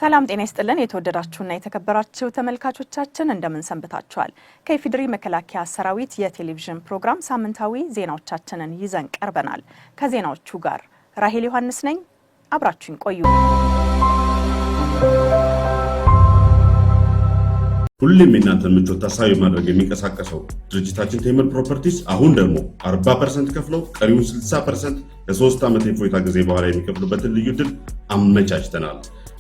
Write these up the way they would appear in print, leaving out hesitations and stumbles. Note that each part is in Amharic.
ሰላም ጤና ይስጥልን የተወደዳችሁና የተከበራችሁ ተመልካቾቻችን እንደምን ሰንብታችኋል? ከኢፌዴሪ መከላከያ ሰራዊት የቴሌቪዥን ፕሮግራም ሳምንታዊ ዜናዎቻችንን ይዘን ቀርበናል። ከዜናዎቹ ጋር ራሄል ዮሐንስ ነኝ። አብራችሁን ቆዩ። ሁሉም እናንተ ምቾት ታሳቢ ማድረግ የሚንቀሳቀሰው ድርጅታችን ቴምር ፕሮፐርቲስ አሁን ደግሞ 40% ከፍለው ቀሪውን 60% ለ3 ዓመት የፎይታ ጊዜ በኋላ የሚከፍሉበትን ልዩ ዕድል አመቻችተናል።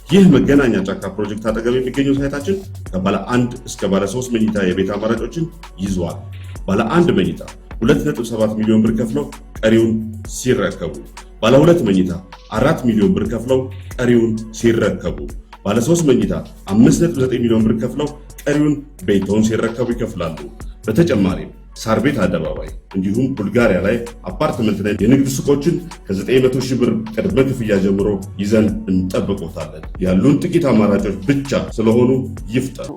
ይህ መገናኛ ጫካ ፕሮጀክት አጠገብ የሚገኘው ሳይታችን ከባለ 1 እስከ ባለ 3 መኝታ የቤት አማራጮችን ይዟል። ባለ 1 መኝታ 2.7 ሚሊዮን ብር ከፍለው ቀሪውን ሲረከቡ፣ ባለ 2 መኝታ 4 ሚሊዮን ብር ከፍለው ቀሪውን ሲረከቡ፣ ባለ 3 መኝታ 5.9 ሚሊዮን ብር ከፍለው ቀሪውን ቤቶን ሲረከቡ ይከፍላሉ። በተጨማሪም ሳር ቤት አደባባይ እንዲሁም ቡልጋሪያ ላይ አፓርትመንትና የንግድ ሱቆችን ከ900 ሺህ ብር ቅድመ ክፍያ ጀምሮ ይዘን እንጠብቆታለን። ያሉን ጥቂት አማራጮች ብቻ ስለሆኑ ይፍጠሩ።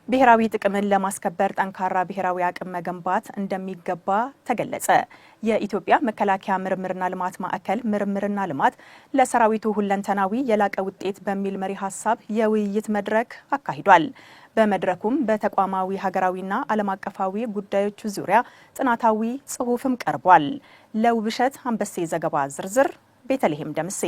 ብሔራዊ ጥቅምን ለማስከበር ጠንካራ ብሔራዊ አቅም መገንባት እንደሚገባ ተገለጸ። የኢትዮጵያ መከላከያ ምርምርና ልማት ማዕከል ምርምርና ልማት ለሰራዊቱ ሁለንተናዊ የላቀ ውጤት በሚል መሪ ሀሳብ የውይይት መድረክ አካሂዷል። በመድረኩም በተቋማዊ ሀገራዊና ዓለም አቀፋዊ ጉዳዮች ዙሪያ ጥናታዊ ጽሑፍም ቀርቧል። ለውብሸት አንበሴ ዘገባ ዝርዝር ቤተልሔም ደምሴ።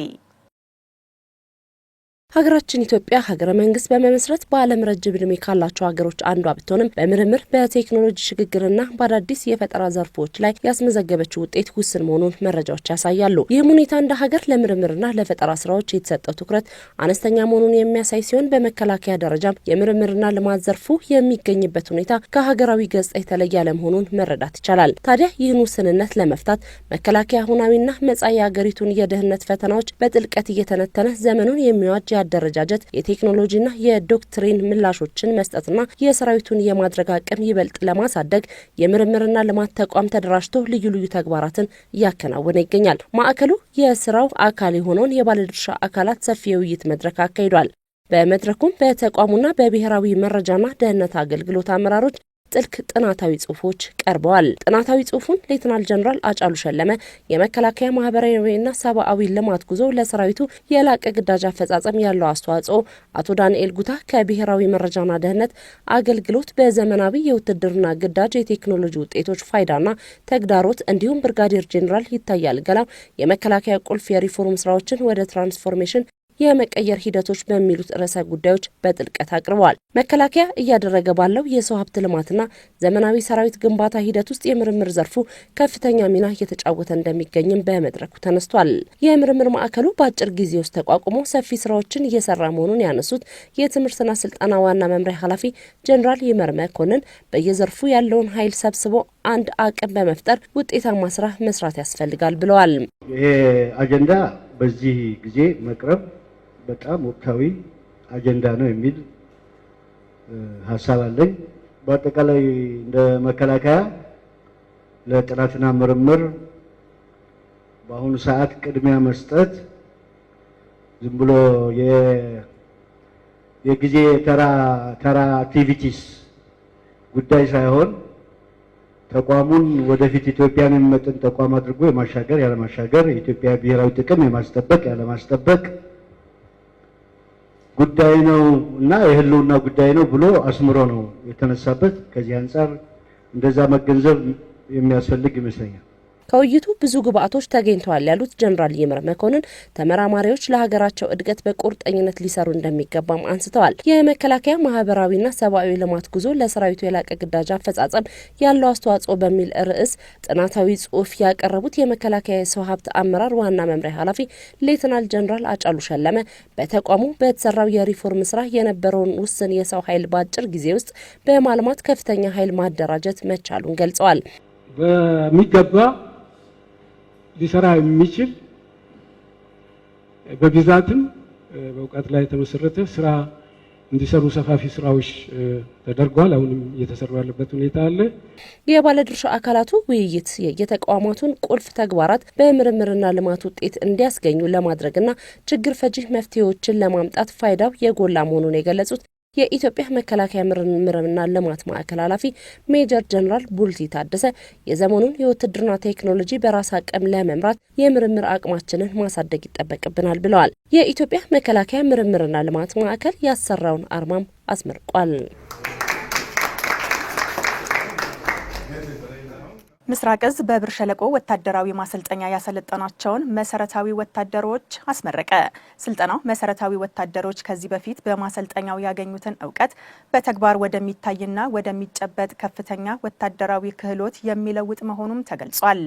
ሀገራችን ኢትዮጵያ ሀገረ መንግስት በመመስረት በዓለም ረጅም ዕድሜ ካላቸው ሀገሮች አንዷ ብትሆንም በምርምር በቴክኖሎጂ ሽግግርና በአዳዲስ የፈጠራ ዘርፎች ላይ ያስመዘገበችው ውጤት ውስን መሆኑን መረጃዎች ያሳያሉ። ይህም ሁኔታ እንደ ሀገር ለምርምርና ለፈጠራ ስራዎች የተሰጠው ትኩረት አነስተኛ መሆኑን የሚያሳይ ሲሆን በመከላከያ ደረጃም የምርምርና ልማት ዘርፉ የሚገኝበት ሁኔታ ከሀገራዊ ገጽታ የተለየ አለመሆኑን መረዳት ይቻላል። ታዲያ ይህን ውስንነት ለመፍታት መከላከያ አሁናዊና መጻኢ የሀገሪቱን የደህንነት ፈተናዎች በጥልቀት እየተነተነ ዘመኑን የሚዋጅ አደረጃጀት የቴክኖሎጂና የዶክትሪን ምላሾችን መስጠትና የሰራዊቱን የማድረግ አቅም ይበልጥ ለማሳደግ የምርምርና ልማት ተቋም ተደራጅቶ ልዩ ልዩ ተግባራትን እያከናወነ ይገኛል። ማዕከሉ የስራው አካል የሆነውን የባለድርሻ አካላት ሰፊ የውይይት መድረክ አካሂዷል። በመድረኩም በተቋሙና በብሔራዊ መረጃና ደህንነት አገልግሎት አመራሮች ጥልቅ ጥናታዊ ጽሑፎች ቀርበዋል። ጥናታዊ ጽሑፉን ሌተናል ጀነራል አጫሉ ሸለመ የመከላከያ ማህበራዊና ሰብአዊ ልማት ጉዞ ለሰራዊቱ የላቀ ግዳጅ አፈጻጸም ያለው አስተዋጽኦ፣ አቶ ዳንኤል ጉታ ከብሔራዊ መረጃና ደህንነት አገልግሎት በዘመናዊ የውትድርና ግዳጅ የቴክኖሎጂ ውጤቶች ፋይዳና ተግዳሮት፣ እንዲሁም ብርጋዴር ጄኔራል ይታያል ገላው የመከላከያ ቁልፍ የሪፎርም ስራዎችን ወደ ትራንስፎርሜሽን የመቀየር ሂደቶች በሚሉት ርዕሰ ጉዳዮች በጥልቀት አቅርበዋል። መከላከያ እያደረገ ባለው የሰው ሀብት ልማትና ዘመናዊ ሰራዊት ግንባታ ሂደት ውስጥ የምርምር ዘርፉ ከፍተኛ ሚና እየተጫወተ እንደሚገኝም በመድረኩ ተነስቷል። የምርምር ማዕከሉ በአጭር ጊዜ ውስጥ ተቋቁሞ ሰፊ ስራዎችን እየሰራ መሆኑን ያነሱት የትምህርትና ስልጠና ዋና መምሪያ ኃላፊ ጀነራል ይመር መኮንን በየዘርፉ ያለውን ኃይል ሰብስቦ አንድ አቅም በመፍጠር ውጤታማ ስራ መስራት ያስፈልጋል ብለዋል። ይሄ አጀንዳ በዚህ ጊዜ መቅረብ በጣም ወቅታዊ አጀንዳ ነው የሚል ሀሳብ አለኝ። በአጠቃላይ እንደ መከላከያ ለጥናትና ምርምር በአሁኑ ሰዓት ቅድሚያ መስጠት ዝም ብሎ የጊዜ ተራ አክቲቪቲስ ጉዳይ ሳይሆን ተቋሙን ወደፊት ኢትዮጵያን የሚመጥን ተቋም አድርጎ የማሻገር ያለማሻገር የኢትዮጵያ ብሔራዊ ጥቅም የማስጠበቅ ያለማስጠበቅ ጉዳይ ነው እና የህልውና ጉዳይ ነው ብሎ አስምሮ ነው የተነሳበት። ከዚህ አንፃር እንደዛ መገንዘብ የሚያስፈልግ ይመስለኛል። ከውይይቱ ብዙ ግብአቶች ተገኝተዋል ያሉት ጀነራል ይመር መኮንን ተመራማሪዎች ለሀገራቸው እድገት በቁርጠኝነት ሊሰሩ እንደሚገባም አንስተዋል። የመከላከያ ማህበራዊና ሰብአዊ ልማት ጉዞ ለሰራዊቱ የላቀ ግዳጅ አፈጻጸም ያለው አስተዋጽኦ በሚል ርዕስ ጥናታዊ ጽሑፍ ያቀረቡት የመከላከያ የሰው ሀብት አመራር ዋና መምሪያ ኃላፊ ሌተናል ጀነራል አጫሉ ሸለመ በተቋሙ በተሰራው የሪፎርም ስራ የነበረውን ውስን የሰው ኃይል በአጭር ጊዜ ውስጥ በማልማት ከፍተኛ ኃይል ማደራጀት መቻሉን ገልጸዋል። በሚገባ ሊሰራ የሚችል በብዛትም በእውቀት ላይ የተመሰረተ ስራ እንዲሰሩ ሰፋፊ ስራዎች ተደርጓል። አሁንም እየተሰሩ ያለበት ሁኔታ አለ። የባለድርሻ አካላቱ ውይይት የተቋማቱን ቁልፍ ተግባራት በምርምርና ልማት ውጤት እንዲያስገኙ ለማድረግና ችግር ፈጂ መፍትሄዎችን ለማምጣት ፋይዳው የጎላ መሆኑን የገለጹት የኢትዮጵያ መከላከያ ምርምርና ልማት ማዕከል ኃላፊ ሜጀር ጀነራል ቡልቲ ታደሰ የዘመኑን የውትድርና ቴክኖሎጂ በራስ አቅም ለመምራት የምርምር አቅማችንን ማሳደግ ይጠበቅብናል ብለዋል። የኢትዮጵያ መከላከያ ምርምርና ልማት ማዕከል ያሰራውን አርማም አስመርቋል። ምስራቅ እዝ በብር ሸለቆ ወታደራዊ ማሰልጠኛ ያሰለጠናቸውን መሰረታዊ ወታደሮች አስመረቀ። ስልጠናው መሰረታዊ ወታደሮች ከዚህ በፊት በማሰልጠኛው ያገኙትን እውቀት በተግባር ወደሚታይና ወደሚጨበጥ ከፍተኛ ወታደራዊ ክህሎት የሚለውጥ መሆኑም ተገልጿል።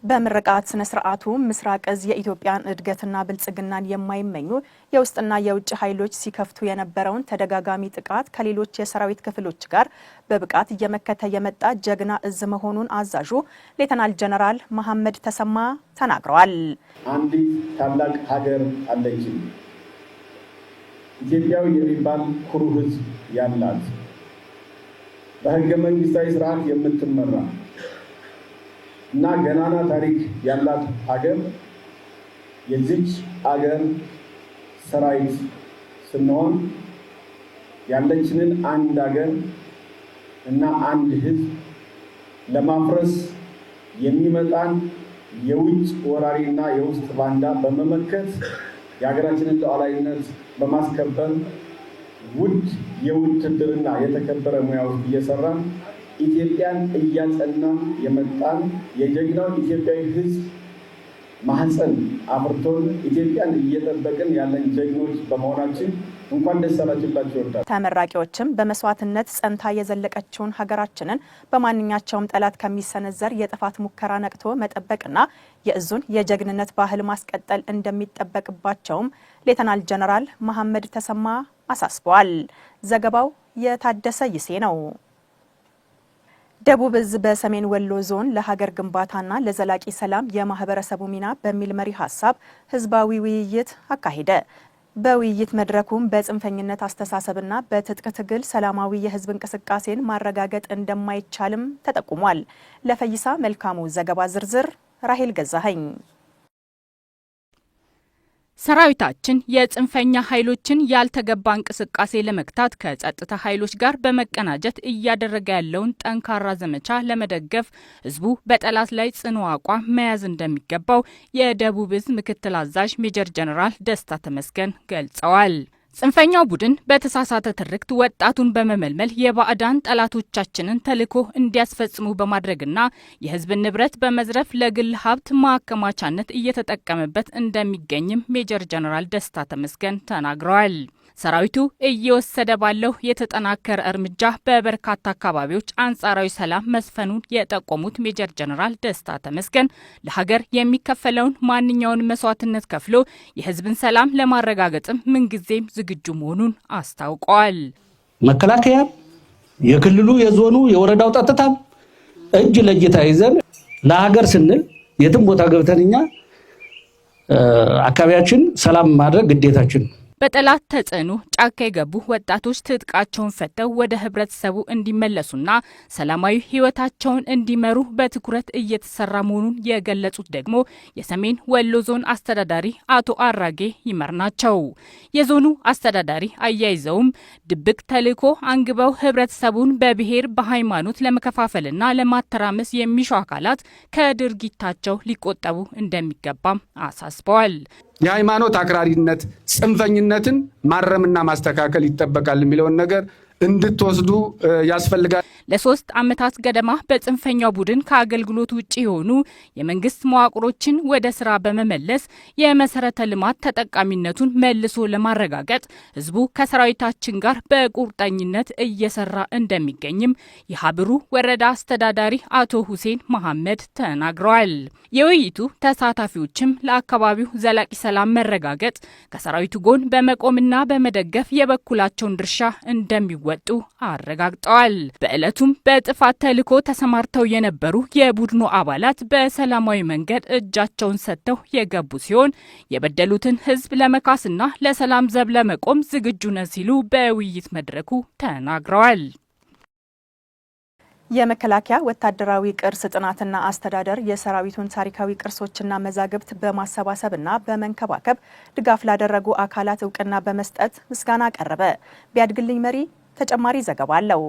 በምርቃት ስነ ስርዓቱ ምስራቅ እዝ የኢትዮጵያን እድገትና ብልጽግናን የማይመኙ የውስጥና የውጭ ኃይሎች ሲከፍቱ የነበረውን ተደጋጋሚ ጥቃት ከሌሎች የሰራዊት ክፍሎች ጋር በብቃት እየመከተ የመጣ ጀግና እዝ መሆኑን አዛዡ ሌተናል ጀነራል መሐመድ ተሰማ ተናግረዋል። አንዲት ታላቅ ሀገር አለችን። ኢትዮጵያዊ የሚባል ኩሩ ህዝብ ያላት በህገ መንግስታዊ ስርዓት የምትመራ እና ገናና ታሪክ ያላት ሀገር የዚች ሀገር ሰራዊት ስንሆን ያለችንን አንድ ሀገር እና አንድ ህዝብ ለማፍረስ የሚመጣን የውጭ ወራሪና የውስጥ ባንዳ በመመከት የሀገራችንን ሉዓላዊነት በማስከበር ውድ የውትድርና የተከበረ ሙያ ውስጥ እየሰራን ኢትዮጵያን እያጸናን የመጣን የጀግናው ኢትዮጵያዊ ህዝብ ማህፀን አፍርቶን ኢትዮጵያን እየጠበቅን ያለን ጀግኖች በመሆናችን እንኳን ደስ አላችሁላችሁ ይወዳል። ተመራቂዎችም በመስዋዕትነት ጸንታ የዘለቀችውን ሀገራችንን በማንኛቸውም ጠላት ከሚሰነዘር የጥፋት ሙከራ ነቅቶ መጠበቅና የእዙን የጀግንነት ባህል ማስቀጠል እንደሚጠበቅባቸውም ሌተናል ጀነራል መሐመድ ተሰማ አሳስበዋል። ዘገባው የታደሰ ይሴ ነው። ደቡብ እዝ በሰሜን ወሎ ዞን ለሀገር ግንባታና ለዘላቂ ሰላም የማህበረሰቡ ሚና በሚል መሪ ሀሳብ ህዝባዊ ውይይት አካሄደ። በውይይት መድረኩም በጽንፈኝነት አስተሳሰብና በትጥቅ ትግል ሰላማዊ የህዝብ እንቅስቃሴን ማረጋገጥ እንደማይቻልም ተጠቁሟል። ለፈይሳ መልካሙ ዘገባ ዝርዝር ራሄል ገዛኸኝ። ሰራዊታችን የጽንፈኛ ኃይሎችን ያልተገባ እንቅስቃሴ ለመግታት ከጸጥታ ኃይሎች ጋር በመቀናጀት እያደረገ ያለውን ጠንካራ ዘመቻ ለመደገፍ ህዝቡ በጠላት ላይ ጽኑ አቋም መያዝ እንደሚገባው የደቡብ እዝ ምክትል አዛዥ ሜጀር ጀነራል ደስታ ተመስገን ገልጸዋል። ጽንፈኛው ቡድን በተሳሳተ ትርክት ወጣቱን በመመልመል የባዕዳን ጠላቶቻችንን ተልዕኮ እንዲያስፈጽሙ በማድረግና የህዝብን ንብረት በመዝረፍ ለግል ሀብት ማከማቻነት እየተጠቀመበት እንደሚገኝም ሜጀር ጀነራል ደስታ ተመስገን ተናግረዋል። ሰራዊቱ እየወሰደ ባለው የተጠናከረ እርምጃ በበርካታ አካባቢዎች አንጻራዊ ሰላም መስፈኑን የጠቆሙት ሜጀር ጀነራል ደስታ ተመስገን ለሀገር የሚከፈለውን ማንኛውን መስዋዕትነት ከፍሎ የህዝብን ሰላም ለማረጋገጥም ምንጊዜም ዝግጁ መሆኑን አስታውቀዋል። መከላከያ፣ የክልሉ፣ የዞኑ፣ የወረዳው ጸጥታ እጅ ለእጅ ተያይዘን ለሀገር ስንል የትም ቦታ ገብተንኛ አካባቢያችን ሰላም ማድረግ ግዴታችን። በጠላት ተጽዕኖ ጫካ የገቡ ወጣቶች ትጥቃቸውን ፈተው ወደ ህብረተሰቡ እንዲመለሱና ሰላማዊ ህይወታቸውን እንዲመሩ በትኩረት እየተሰራ መሆኑን የገለጹት ደግሞ የሰሜን ወሎ ዞን አስተዳዳሪ አቶ አራጌ ይመር ናቸው። የዞኑ አስተዳዳሪ አያይዘውም ድብቅ ተልዕኮ አንግበው ህብረተሰቡን በብሔር በሃይማኖት ለመከፋፈልና ለማተራመስ የሚሹ አካላት ከድርጊታቸው ሊቆጠቡ እንደሚገባም አሳስበዋል። የሃይማኖት አክራሪነት ጽንፈኝነትን ማረምና ማስተካከል ይጠበቃል የሚለውን ነገር እንድትወስዱ ያስፈልጋል። ለ3 ዓመታት ገደማ በጽንፈኛው ቡድን ከአገልግሎት ውጪ የሆኑ የመንግስት መዋቅሮችን ወደ ስራ በመመለስ የመሰረተ ልማት ተጠቃሚነቱን መልሶ ለማረጋገጥ ህዝቡ ከሰራዊታችን ጋር በቁርጠኝነት እየሰራ እንደሚገኝም የሀብሩ ወረዳ አስተዳዳሪ አቶ ሁሴን መሐመድ ተናግረዋል። የውይይቱ ተሳታፊዎችም ለአካባቢው ዘላቂ ሰላም መረጋገጥ ከሰራዊቱ ጎን በመቆምና በመደገፍ የበኩላቸውን ድርሻ እንደሚወጡ አረጋግጠዋል። በዕለቱም በጥፋት ተልዕኮ ተሰማርተው የነበሩ የቡድኑ አባላት በሰላማዊ መንገድ እጃቸውን ሰጥተው የገቡ ሲሆን የበደሉትን ህዝብ ለመካስና ለሰላም ዘብ ለመቆም ዝግጁ ነን ሲሉ በውይይት መድረኩ ተናግረዋል። የመከላከያ ወታደራዊ ቅርስ ጥናትና አስተዳደር የሰራዊቱን ታሪካዊ ቅርሶችና መዛግብት በማሰባሰብና በመንከባከብ ድጋፍ ላደረጉ አካላት እውቅና በመስጠት ምስጋና አቀረበ። ቢያድግልኝ መሪ ተጨማሪ ዘገባ አለው።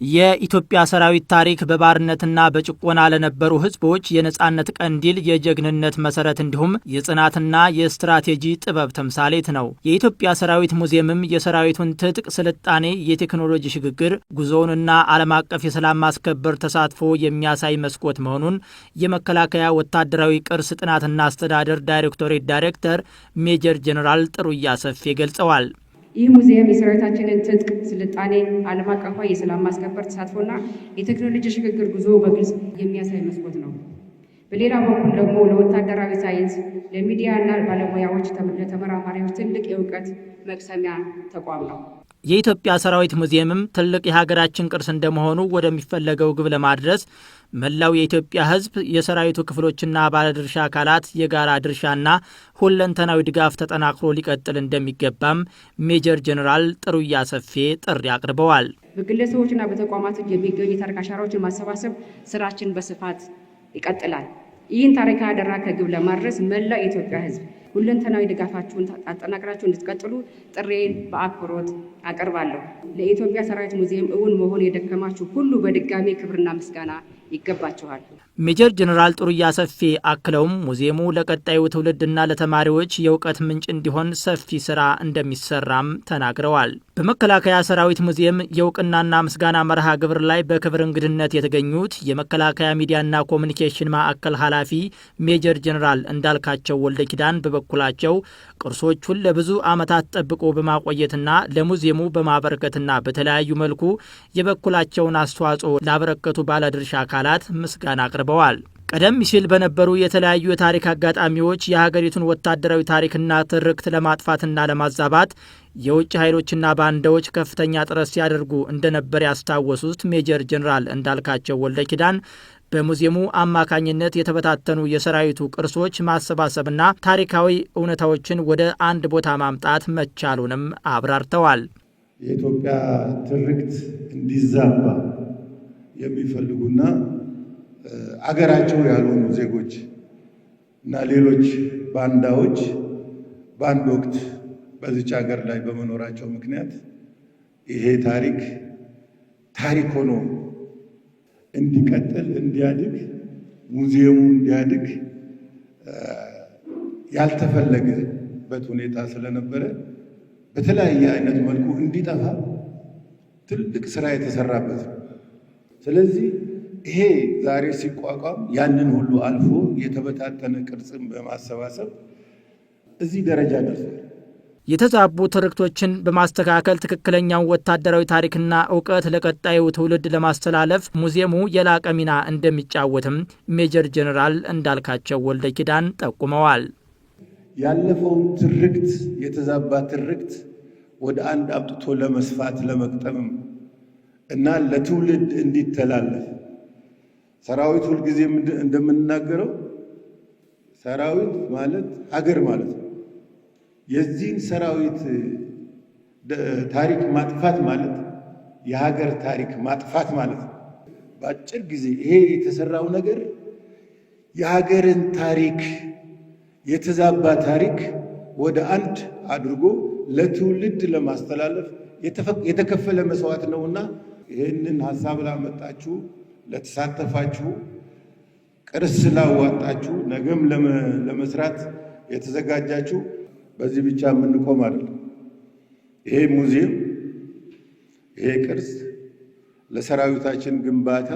የኢትዮጵያ ሰራዊት ታሪክ በባርነትና በጭቆና ለነበሩ ሕዝቦች የነጻነት ቀንዲል፣ የጀግንነት መሰረት እንዲሁም የጽናትና የስትራቴጂ ጥበብ ተምሳሌት ነው። የኢትዮጵያ ሰራዊት ሙዚየምም የሰራዊቱን ትጥቅ ስልጣኔ፣ የቴክኖሎጂ ሽግግር ጉዞውንና ዓለም አቀፍ የሰላም ማስከበር ተሳትፎ የሚያሳይ መስኮት መሆኑን የመከላከያ ወታደራዊ ቅርስ ጥናትና አስተዳደር ዳይሬክቶሬት ዳይሬክተር ሜጀር ጄኔራል ጥሩያ ሰፌ ገልጸዋል። ይህ ሙዚየም የሰራዊታችንን ትጥቅ ስልጣኔ፣ ዓለም አቀፋዊ የሰላም ማስከበር ተሳትፎና የቴክኖሎጂ ሽግግር ጉዞ በግልጽ የሚያሳይ መስኮት ነው። በሌላ በኩል ደግሞ ለወታደራዊ ሳይንስ፣ ለሚዲያና ባለሙያዎች፣ ለተመራማሪዎች ትልቅ የእውቀት መቅሰሚያ ተቋም ነው። የኢትዮጵያ ሰራዊት ሙዚየምም ትልቅ የሀገራችን ቅርስ እንደመሆኑ ወደሚፈለገው ግብ ለማድረስ መላው የኢትዮጵያ ሕዝብ፣ የሰራዊቱ ክፍሎችና ባለድርሻ አካላት የጋራ ድርሻና ሁለንተናዊ ድጋፍ ተጠናክሮ ሊቀጥል እንደሚገባም ሜጀር ጄኔራል ጥሩያ ሰፌ ጥሪ አቅርበዋል። በግለሰቦችና በተቋማት የሚገኙ የታሪክ አሻራዎችን ማሰባሰብ ስራችን በስፋት ይቀጥላል። ይህን ታሪካዊ አደራ ከግብ ለማድረስ መላው የኢትዮጵያ ሕዝብ ሁለንተናዊ ድጋፋችሁን አጠናክራችሁ እንድትቀጥሉ ጥሬን በአክብሮት አቀርባለሁ። ለኢትዮጵያ ሰራዊት ሙዚየም እውን መሆን የደከማችሁ ሁሉ በድጋሚ ክብርና ምስጋና ይገባችኋል። ሜጀር ጄኔራል ጥሩያ ሰፌ አክለውም ሙዚየሙ ለቀጣዩ ትውልድና ለተማሪዎች የእውቀት ምንጭ እንዲሆን ሰፊ ስራ እንደሚሰራም ተናግረዋል። በመከላከያ ሰራዊት ሙዚየም የእውቅናና ምስጋና መርሃ ግብር ላይ በክብር እንግድነት የተገኙት የመከላከያ ሚዲያና ኮሚኒኬሽን ማዕከል ኃላፊ ሜጀር ጄኔራል እንዳልካቸው ወልደ ኪዳን በበኩላቸው ቅርሶቹን ለብዙ ዓመታት ጠብቆ በማቆየትና ለሙዚየሙ በማበረከትና በተለያዩ መልኩ የበኩላቸውን አስተዋጽኦ ላበረከቱ ባለድርሻ አካላት ምስጋና አቅርበዋል። ቀደም ሲል በነበሩ የተለያዩ የታሪክ አጋጣሚዎች የሀገሪቱን ወታደራዊ ታሪክና ትርክት ለማጥፋትና ለማዛባት የውጭ ኃይሎችና ባንዳዎች ከፍተኛ ጥረት ሲያደርጉ እንደነበር ያስታወሱት ሜጀር ጄኔራል እንዳልካቸው ወልደ ኪዳን በሙዚየሙ አማካኝነት የተበታተኑ የሰራዊቱ ቅርሶች ማሰባሰብና ታሪካዊ እውነታዎችን ወደ አንድ ቦታ ማምጣት መቻሉንም አብራርተዋል። የኢትዮጵያ ትርክት እንዲዛባ የሚፈልጉና አገራቸው ያልሆኑ ዜጎች እና ሌሎች ባንዳዎች በአንድ ወቅት በዚች ሀገር ላይ በመኖራቸው ምክንያት ይሄ ታሪክ ሆኖ እንዲቀጥል፣ እንዲያድግ፣ ሙዚየሙ እንዲያድግ ያልተፈለገበት ሁኔታ ስለነበረ በተለያየ አይነት መልኩ እንዲጠፋ ትልቅ ስራ የተሰራበት ነው። ስለዚህ ይሄ ዛሬ ሲቋቋም ያንን ሁሉ አልፎ የተበታተነ ቅርጽን በማሰባሰብ እዚህ ደረጃ ደርሷል። የተዛቡ ትርክቶችን በማስተካከል ትክክለኛውን ወታደራዊ ታሪክና እውቀት ለቀጣዩ ትውልድ ለማስተላለፍ ሙዚየሙ የላቀ ሚና እንደሚጫወትም ሜጀር ጄኔራል እንዳልካቸው ወልደ ኪዳን ጠቁመዋል። ያለፈውን ትርክት፣ የተዛባ ትርክት ወደ አንድ አምጥቶ ለመስፋት ለመቅጠምም እና ለትውልድ እንዲተላለፍ ሰራዊት ሁልጊዜ እንደምንናገረው ሰራዊት ማለት ሀገር ማለት ነው። የዚህን ሰራዊት ታሪክ ማጥፋት ማለት የሀገር ታሪክ ማጥፋት ማለት ነው። በአጭር ጊዜ ይሄ የተሰራው ነገር የሀገርን ታሪክ፣ የተዛባ ታሪክ ወደ አንድ አድርጎ ለትውልድ ለማስተላለፍ የተከፈለ መስዋዕት ነውና ይህንን ሀሳብ ላመጣችሁ፣ ለተሳተፋችሁ፣ ቅርስ ላዋጣችሁ፣ ነገም ለመስራት የተዘጋጃችሁ በዚህ ብቻ የምንቆም አይደለም። ይሄ ሙዚየም፣ ይሄ ቅርስ ለሰራዊታችን ግንባታ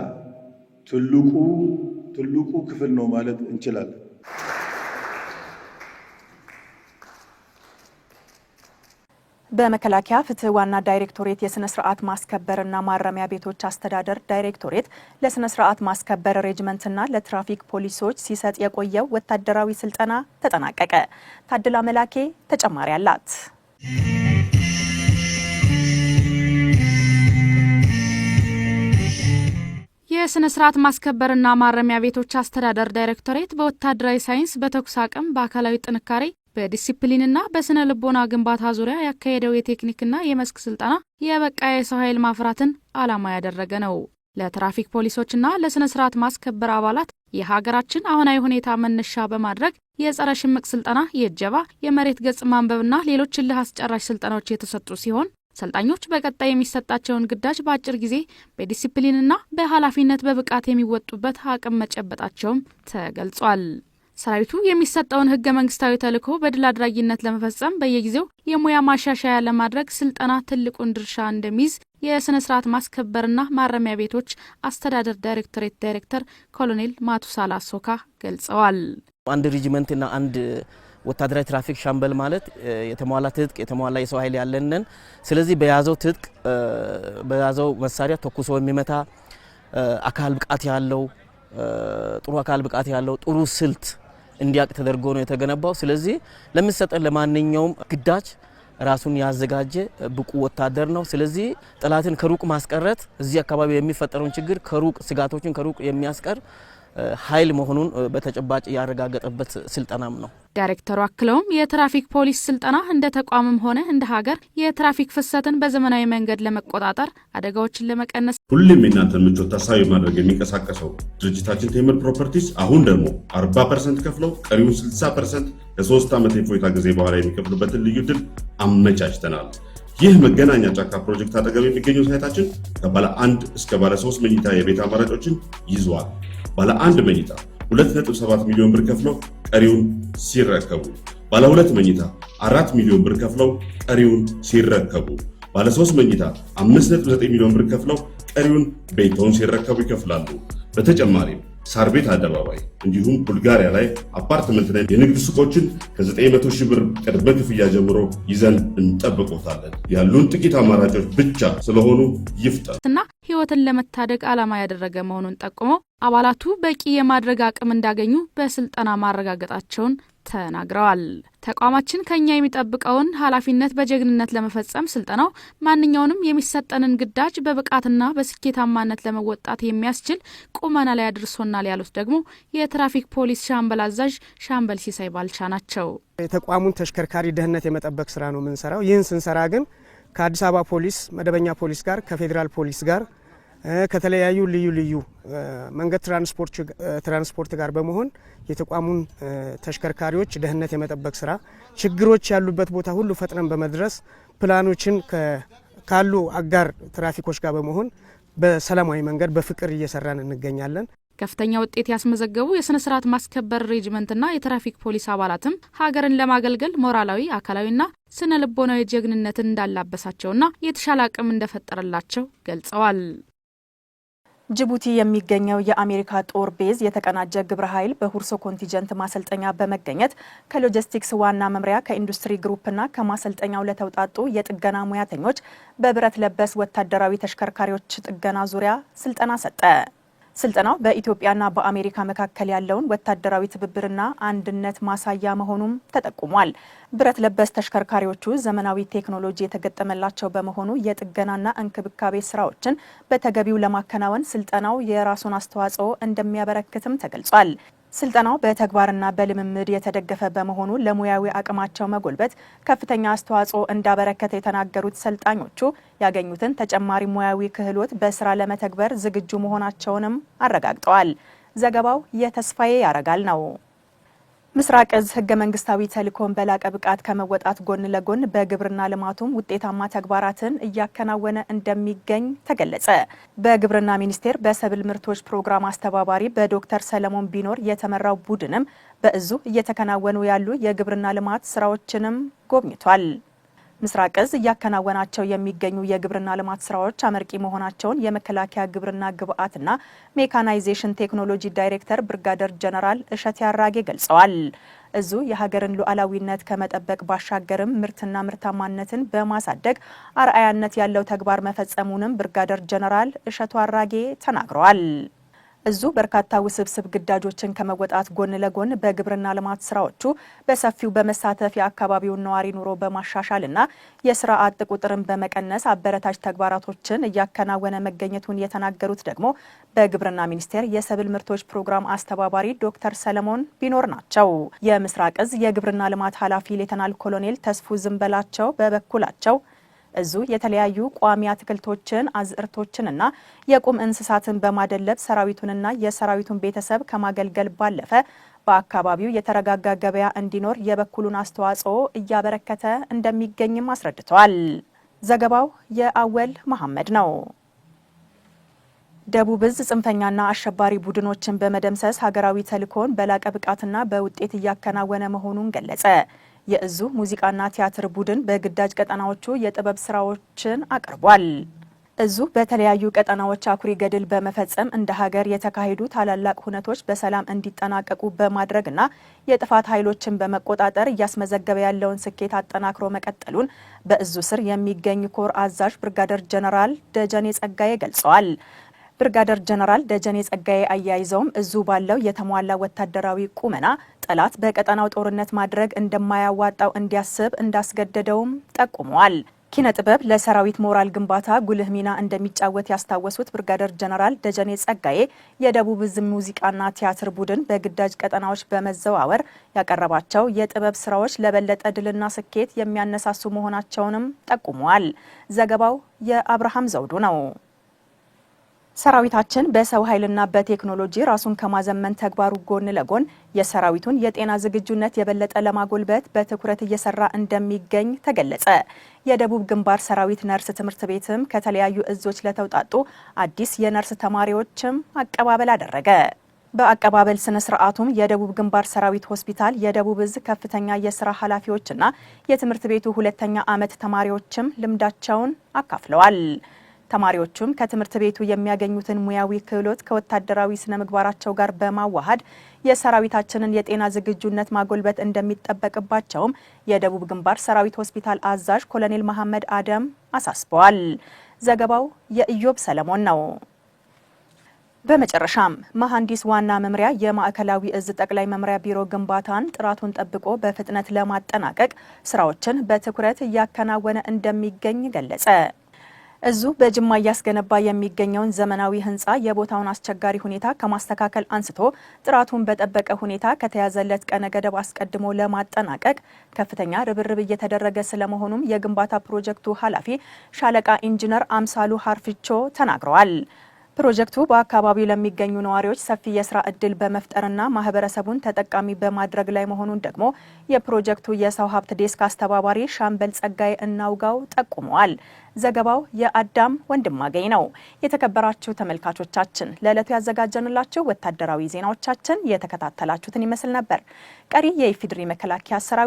ትልቁ ክፍል ነው ማለት እንችላለን። በመከላከያ ፍትህ ዋና ዳይሬክቶሬት የስነ ስርዓት ማስከበርና ማረሚያ ቤቶች አስተዳደር ዳይሬክቶሬት ለስነ ስርዓት ማስከበር ሬጅመንትና ለትራፊክ ፖሊሶች ሲሰጥ የቆየው ወታደራዊ ስልጠና ተጠናቀቀ። ታድላ መላኬ ተጨማሪ አላት። የስነ ስርዓት ማስከበርና ማረሚያ ቤቶች አስተዳደር ዳይሬክቶሬት በወታደራዊ ሳይንስ፣ በተኩስ አቅም፣ በአካላዊ ጥንካሬ በዲሲፕሊንና በስነ ልቦና ግንባታ ዙሪያ ያካሄደው የቴክኒክና የመስክ ስልጠና የበቃ የሰው ኃይል ማፍራትን ዓላማ ያደረገ ነው። ለትራፊክ ፖሊሶችና ለስነ ስርዓት ማስከበር አባላት የሀገራችን አሁናዊ ሁኔታ መነሻ በማድረግ የጸረ ሽምቅ ስልጠና፣ የእጀባ፣ የመሬት ገጽ ማንበብና ሌሎች እልህ አስጨራሽ ስልጠናዎች የተሰጡ ሲሆን ሰልጣኞች በቀጣይ የሚሰጣቸውን ግዳጅ በአጭር ጊዜ በዲሲፕሊንና በኃላፊነት በብቃት የሚወጡበት አቅም መጨበጣቸውም ተገልጿል። ሰራዊቱ የሚሰጠውን ህገ መንግስታዊ ተልዕኮ በድል አድራጊነት ለመፈጸም በየጊዜው የሙያ ማሻሻያ ለማድረግ ስልጠና ትልቁን ድርሻ እንደሚይዝ የስነ ስርዓት ማስከበርና ማረሚያ ቤቶች አስተዳደር ዳይሬክቶሬት ዳይሬክተር ኮሎኔል ማቱሳላ ሶካ ገልጸዋል። አንድ ሬጂመንትና አንድ ወታደራዊ ትራፊክ ሻምበል ማለት የተሟላ ትጥቅ የተሟላ የሰው ኃይል ያለንን፣ ስለዚህ በያዘው ትጥቅ በያዘው መሳሪያ ተኩሶ የሚመታ አካል ብቃት ያለው ጥሩ አካል ብቃት ያለው ጥሩ ስልት እንዲያቅ ተደርጎ ነው የተገነባው። ስለዚህ ለምንሰጠን ለማንኛውም ግዳጅ ራሱን ያዘጋጀ ብቁ ወታደር ነው። ስለዚህ ጠላትን ከሩቅ ማስቀረት እዚህ አካባቢ የሚፈጠረውን ችግር ከሩቅ ስጋቶችን ከሩቅ የሚያስቀር ኃይል መሆኑን በተጨባጭ ያረጋገጠበት ስልጠናም ነው። ዳይሬክተሩ አክለውም የትራፊክ ፖሊስ ስልጠና እንደ ተቋምም ሆነ እንደ ሀገር የትራፊክ ፍሰትን በዘመናዊ መንገድ ለመቆጣጠር አደጋዎችን ለመቀነስ ሁሉም የእናንተን ምቾት ታሳቢ ማድረግ የሚንቀሳቀሰው ድርጅታችን ቴምር ፕሮፐርቲስ አሁን ደግሞ 40% ከፍለው ቀሪውን 60% ለ3 ዓመት የፎይታ ጊዜ በኋላ የሚከፍሉበትን ልዩ ዕድል አመቻችተናል። ይህ መገናኛ ጫካ ፕሮጀክት አጠገብ የሚገኘው ሳይታችን ከባለ 1 እስከ ባለ 3 መኝታ የቤት አማራጮችን ይዟል። ባለ 1 መኝታ 2.7 ሚሊዮን ብር ከፍለው ቀሪውን ሲረከቡ፣ ባለ 2 መኝታ 4 ሚሊዮን ብር ከፍለው ቀሪውን ሲረከቡ፣ ባለ 3 መኝታ 5.9 ሚሊዮን ብር ከፍለው ቀሪውን ቤቶን ሲረከቡ ይከፍላሉ። በተጨማሪም ሳር ቤት አደባባይ እንዲሁም ቡልጋሪያ ላይ አፓርትመንትና የንግድ ሱቆችን ከ900 ሺህ ብር ቅድመ ክፍያ ጀምሮ ይዘን እንጠብቆታለን። ያሉን ጥቂት አማራጮች ብቻ ስለሆኑ ይፍጠን። ህይወትን ለመታደግ ዓላማ ያደረገ መሆኑን ጠቁመው አባላቱ በቂ የማድረግ አቅም እንዳገኙ በስልጠና ማረጋገጣቸውን ተናግረዋል። ተቋማችን ከኛ የሚጠብቀውን ኃላፊነት በጀግንነት ለመፈጸም ስልጠናው ማንኛውንም የሚሰጠንን ግዳጅ በብቃትና በስኬታማነት ለመወጣት የሚያስችል ቁመና ላይ አድርሶናል ያሉት ደግሞ የትራፊክ ፖሊስ ሻምበል አዛዥ ሻምበል ሲሳይ ባልቻ ናቸው። የተቋሙን ተሽከርካሪ ደህንነት የመጠበቅ ስራ ነው የምንሰራው። ይህን ስንሰራ ግን ከአዲስ አበባ ፖሊስ መደበኛ ፖሊስ ጋር ከፌዴራል ፖሊስ ጋር ከተለያዩ ልዩ መንገድ ትራንስፖርት ጋር በመሆን የተቋሙን ተሽከርካሪዎች ደህንነት የመጠበቅ ስራ ችግሮች ያሉበት ቦታ ሁሉ ፈጥነን በመድረስ ፕላኖችን ካሉ አጋር ትራፊኮች ጋር በመሆን በሰላማዊ መንገድ በፍቅር እየሰራን እንገኛለን። ከፍተኛ ውጤት ያስመዘገቡ የስነ ስርዓት ማስከበር ሬጂመንትና የትራፊክ ፖሊስ አባላትም ሀገርን ለማገልገል ሞራላዊ፣ አካላዊና ስነ ልቦናዊ ጀግንነትን እንዳላበሳቸውና የተሻለ አቅም እንደፈጠረላቸው ገልጸዋል። ጅቡቲ የሚገኘው የአሜሪካ ጦር ቤዝ የተቀናጀ ግብረ ኃይል በሁርሶ ኮንቲንጀንት ማሰልጠኛ በመገኘት ከሎጂስቲክስ ዋና መምሪያ ከኢንዱስትሪ ግሩፕና ከማሰልጠኛው ለተውጣጡ የጥገና ሙያተኞች በብረት ለበስ ወታደራዊ ተሽከርካሪዎች ጥገና ዙሪያ ስልጠና ሰጠ። ስልጠናው በኢትዮጵያና በአሜሪካ መካከል ያለውን ወታደራዊ ትብብርና አንድነት ማሳያ መሆኑም ተጠቁሟል። ብረት ለበስ ተሽከርካሪዎቹ ዘመናዊ ቴክኖሎጂ የተገጠመላቸው በመሆኑ የጥገናና እንክብካቤ ስራዎችን በተገቢው ለማከናወን ስልጠናው የራሱን አስተዋጽኦ እንደሚያበረክትም ተገልጿል። ስልጠናው በተግባርና በልምምድ የተደገፈ በመሆኑ ለሙያዊ አቅማቸው መጎልበት ከፍተኛ አስተዋጽኦ እንዳበረከተ የተናገሩት ሰልጣኞቹ ያገኙትን ተጨማሪ ሙያዊ ክህሎት በስራ ለመተግበር ዝግጁ መሆናቸውንም አረጋግጠዋል። ዘገባው የተስፋዬ ያረጋል ነው። ምስራቅ እዝ ህገ መንግስታዊ ተልዕኮን በላቀ ብቃት ከመወጣት ጎን ለጎን በግብርና ልማቱም ውጤታማ ተግባራትን እያከናወነ እንደሚገኝ ተገለጸ። በግብርና ሚኒስቴር በሰብል ምርቶች ፕሮግራም አስተባባሪ በዶክተር ሰለሞን ቢኖር የተመራው ቡድንም በእዙ እየተከናወኑ ያሉ የግብርና ልማት ስራዎችንም ጎብኝቷል። ምስራቅ እዝ እያከናወናቸው የሚገኙ የግብርና ልማት ስራዎች አመርቂ መሆናቸውን የመከላከያ ግብርና ግብዓትና ሜካናይዜሽን ቴክኖሎጂ ዳይሬክተር ብርጋዴር ጀነራል እሸት ያራጌ ገልጸዋል። እዙ የሀገርን ሉዓላዊነት ከመጠበቅ ባሻገርም ምርትና ምርታማነትን በማሳደግ አርአያነት ያለው ተግባር መፈጸሙንም ብርጋዴር ጀነራል እሸቱ ያራጌ ተናግረዋል። እዙ በርካታ ውስብስብ ግዳጆችን ከመወጣት ጎን ለጎን በግብርና ልማት ስራዎቹ በሰፊው በመሳተፍ የአካባቢውን ነዋሪ ኑሮ በማሻሻልና የስራ አጥ ቁጥርን በመቀነስ አበረታች ተግባራቶችን እያከናወነ መገኘቱን የተናገሩት ደግሞ በግብርና ሚኒስቴር የሰብል ምርቶች ፕሮግራም አስተባባሪ ዶክተር ሰለሞን ቢኖር ናቸው። የምስራቅ እዝ የግብርና ልማት ኃላፊ ሌተናል ኮሎኔል ተስፉ ዝምበላቸው በበኩላቸው እዙ የተለያዩ ቋሚ አትክልቶችን አዝርቶችንና የቁም እንስሳትን በማደለብ ሰራዊቱንና የሰራዊቱን ቤተሰብ ከማገልገል ባለፈ በአካባቢው የተረጋጋ ገበያ እንዲኖር የበኩሉን አስተዋጽኦ እያበረከተ እንደሚገኝም አስረድተዋል። ዘገባው የአወል መሐመድ ነው። ደቡብ እዝ ጽንፈኛና አሸባሪ ቡድኖችን በመደምሰስ ሀገራዊ ተልዕኮን በላቀ ብቃትና በውጤት እያከናወነ መሆኑን ገለጸ። የእዙ ሙዚቃና ቲያትር ቡድን በግዳጅ ቀጠናዎቹ የጥበብ ስራዎችን አቅርቧል። እዙ በተለያዩ ቀጠናዎች አኩሪ ገድል በመፈጸም እንደ ሀገር የተካሄዱ ታላላቅ ሁነቶች በሰላም እንዲጠናቀቁ በማድረግና የጥፋት ኃይሎችን በመቆጣጠር እያስመዘገበ ያለውን ስኬት አጠናክሮ መቀጠሉን በእዙ ስር የሚገኝ ኮር አዛዥ ብርጋዴር ጀነራል ደጀኔ ጸጋዬ ገልጸዋል። ብርጋዴር ጀነራል ደጀኔ ጸጋዬ አያይዘውም እዙ ባለው የተሟላ ወታደራዊ ቁመና ጠላት በቀጠናው ጦርነት ማድረግ እንደማያዋጣው እንዲያስብ እንዳስገደደውም ጠቁመዋል። ኪነ ጥበብ ለሰራዊት ሞራል ግንባታ ጉልህ ሚና እንደሚጫወት ያስታወሱት ብርጋዴር ጀነራል ደጀኔ ጸጋዬ የደቡብ እዝ ሙዚቃና ቲያትር ቡድን በግዳጅ ቀጠናዎች በመዘዋወር ያቀረባቸው የጥበብ ስራዎች ለበለጠ ድልና ስኬት የሚያነሳሱ መሆናቸውንም ጠቁመዋል። ዘገባው የአብርሃም ዘውዱ ነው። ሰራዊታችን በሰው ኃይልና በቴክኖሎጂ ራሱን ከማዘመን ተግባሩ ጎን ለጎን የሰራዊቱን የጤና ዝግጁነት የበለጠ ለማጎልበት በትኩረት እየሰራ እንደሚገኝ ተገለጸ። የደቡብ ግንባር ሰራዊት ነርስ ትምህርት ቤትም ከተለያዩ እዞች ለተውጣጡ አዲስ የነርስ ተማሪዎችም አቀባበል አደረገ። በአቀባበል ስነ ስርዓቱም የደቡብ ግንባር ሰራዊት ሆስፒታል የደቡብ እዝ ከፍተኛ የስራ ኃላፊዎችና የትምህርት ቤቱ ሁለተኛ ዓመት ተማሪዎችም ልምዳቸውን አካፍለዋል። ተማሪዎቹም ከትምህርት ቤቱ የሚያገኙትን ሙያዊ ክህሎት ከወታደራዊ ስነ ምግባራቸው ጋር በማዋሃድ የሰራዊታችንን የጤና ዝግጁነት ማጎልበት እንደሚጠበቅባቸውም የደቡብ ግንባር ሰራዊት ሆስፒታል አዛዥ ኮሎኔል መሐመድ አደም አሳስበዋል። ዘገባው የኢዮብ ሰለሞን ነው። በመጨረሻም መሐንዲስ ዋና መምሪያ የማዕከላዊ እዝ ጠቅላይ መምሪያ ቢሮ ግንባታን ጥራቱን ጠብቆ በፍጥነት ለማጠናቀቅ ስራዎችን በትኩረት እያከናወነ እንደሚገኝ ገለጸ። እዙ በጅማ እያስገነባ የሚገኘውን ዘመናዊ ህንፃ የቦታውን አስቸጋሪ ሁኔታ ከማስተካከል አንስቶ ጥራቱን በጠበቀ ሁኔታ ከተያዘለት ቀነ ገደብ አስቀድሞ ለማጠናቀቅ ከፍተኛ ርብርብ እየተደረገ ስለመሆኑም የግንባታ ፕሮጀክቱ ኃላፊ ሻለቃ ኢንጂነር አምሳሉ ሀርፍቾ ተናግረዋል። ፕሮጀክቱ በአካባቢው ለሚገኙ ነዋሪዎች ሰፊ የስራ ዕድል በመፍጠርና ማህበረሰቡን ተጠቃሚ በማድረግ ላይ መሆኑን ደግሞ የፕሮጀክቱ የሰው ሀብት ዴስክ አስተባባሪ ሻምበል ጸጋዬ እናውጋው ጠቁመዋል። ዘገባው የአዳም ወንድማገኝ ነው። የተከበራችሁ ተመልካቾቻችን ለዕለቱ ያዘጋጀንላችሁ ወታደራዊ ዜናዎቻችን የተከታተላችሁትን ይመስል ነበር። ቀሪ የኢፌዴሪ መከላከያ ሰራዊት